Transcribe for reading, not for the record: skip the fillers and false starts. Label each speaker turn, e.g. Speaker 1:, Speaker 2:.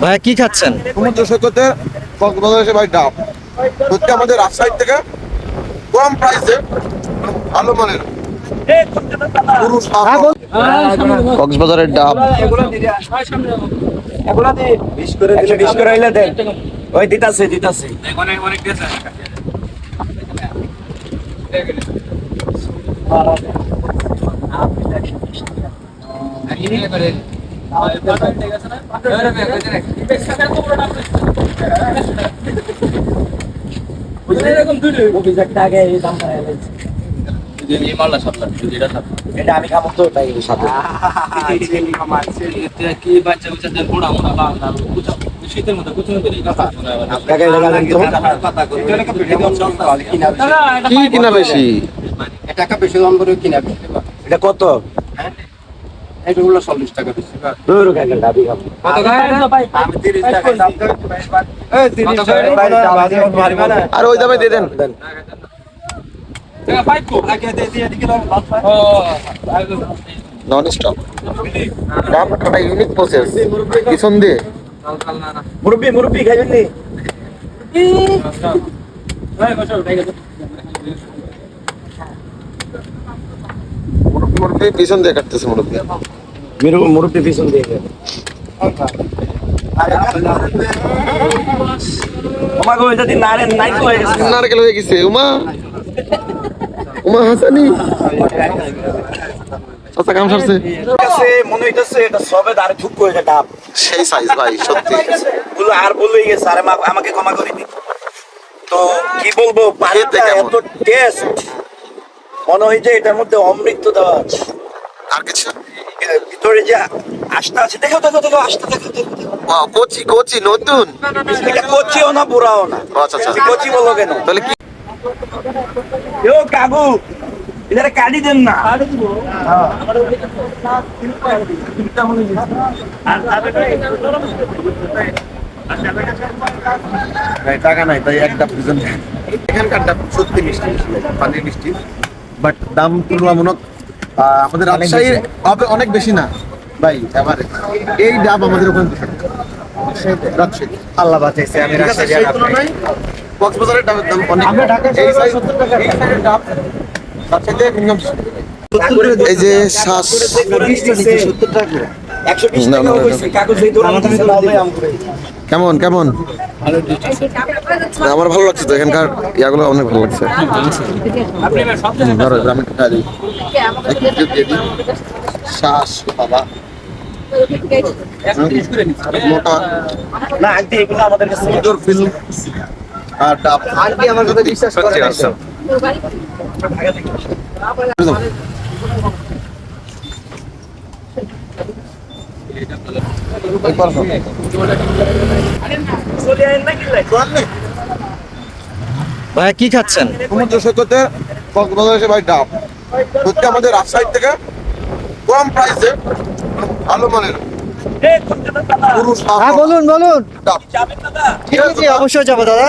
Speaker 1: ভাই কি খাচ্ছেন?
Speaker 2: সমুদ্র সৈকতে কক্সবাজার এসে ভাই ডাব সত্যি আমাদের রাজশাহী থেকে কম প্রাইসে ভালো মানের পুরুষ কক্সবাজারের ডাব
Speaker 3: এগুলা দিয়ে 20 করে হইলে দেন। ওই দিতাছে এটা আমি খাবো তো তাই সাথে
Speaker 4: কি বাচ্চা বাচ্চাদের গোড়া মোড়া লাল লাল শীতের মধ্যে কুচুনো করে
Speaker 3: আপনাকে লাগালেন তো
Speaker 2: কি কিনা বেশি
Speaker 3: টাকা বেশি দাম করে কিনা এটা কত?
Speaker 4: এটা হলো 40 টাকা বেশি
Speaker 3: দূর গায় ডাবি খাবো
Speaker 4: কত গায়
Speaker 3: আমি 30 টাকা দাম করে এই 30 টাকা ভাই ডাব দিয়ে মারবে না
Speaker 2: আর ওই দামে দিয়ে দেন
Speaker 4: টাকা পাইপ কো আগে দিয়ে দিকে ও
Speaker 2: নন স্টপ ডাব কাটা ইউনিক প্রসেস পিছন দিয়ে
Speaker 3: মুরব্বি খাইবেন নি
Speaker 2: মুরব্বি পিছন দিয়ে কাটতেছে মুরব্বি
Speaker 3: মুরব্বি পিছন দিয়ে আমাকে ওই যদি নাই হয়ে গেছে
Speaker 2: নারকেল হয়ে গেছে উমা হাসানি আচ্ছা কাম সারছে
Speaker 3: মনে হইতেছে এটা সবে দাঁড়ে ঠুক করে ডাব
Speaker 2: সেই সাইজ ভাই সত্যি
Speaker 3: বলে আর বলেই গেছে আরে আমাকে ক্ষমা করে দিন তো কি বলবো পানিতে এত টেস্ট মনে হয় যে এটার মধ্যে অমৃত দেওয়া আছে
Speaker 2: আর কিছু
Speaker 3: ভিতরে যে আস্থা আছে দেখো আস্থা দেখো
Speaker 2: ওয়াও কোচি নতুন
Speaker 3: এটা কচিও না বুড়াও না
Speaker 2: আচ্ছা আচ্ছা
Speaker 3: কচি বলো কেন
Speaker 2: তাহলে কি
Speaker 3: ও কাকু এটারে কাটি দেন না
Speaker 2: টাকা নাই তাই একটা প্রেজেন্ট এখানকার ডাব সত্যি মিষ্টি পানির মিষ্টি বাট দাম তুলনামূলক আমাদের রাজশাহীর অনেক বেশি না ভাই এবারে এই ডাব আমাদের ওখানে রাজশাহী
Speaker 3: আল্লাহ বাঁচাইছে আমি রাজশাহী
Speaker 2: সেই তুলনায় কক্সবাজারের ডাবের দাম অনেক এই সাইজের ডাব রাজশাহীতে মিনিমাম এই যে শ্বাস
Speaker 3: 70 টাকা 120 টাকা হইছে কাকু যেই দোকান থেকে লাভ আম করে
Speaker 2: কেমন আমার ভালো লাগছে তো এখানকার ইয়াগুলো অনেক ভালো লাগছে ধরো আমি খাই দিই শ্বাস বাবা মোটা
Speaker 3: না আন্টি এগুলো আমাদের কাছে
Speaker 2: সুন্দর ফিল আর ডাব
Speaker 3: আন্টি আমার কথা বিশ্বাস করে না
Speaker 1: ভাই কি খাচ্ছেন?
Speaker 2: সমুদ্র সৈকতে কক্সবাজার এসে ভাই ডাব সত্যি আমাদের রাজশাহী থেকে কম প্রাইসে ভালো মানের পুরুষ
Speaker 1: বলুন
Speaker 2: ডাব
Speaker 1: জি অবশ্যই যাবো দাদা।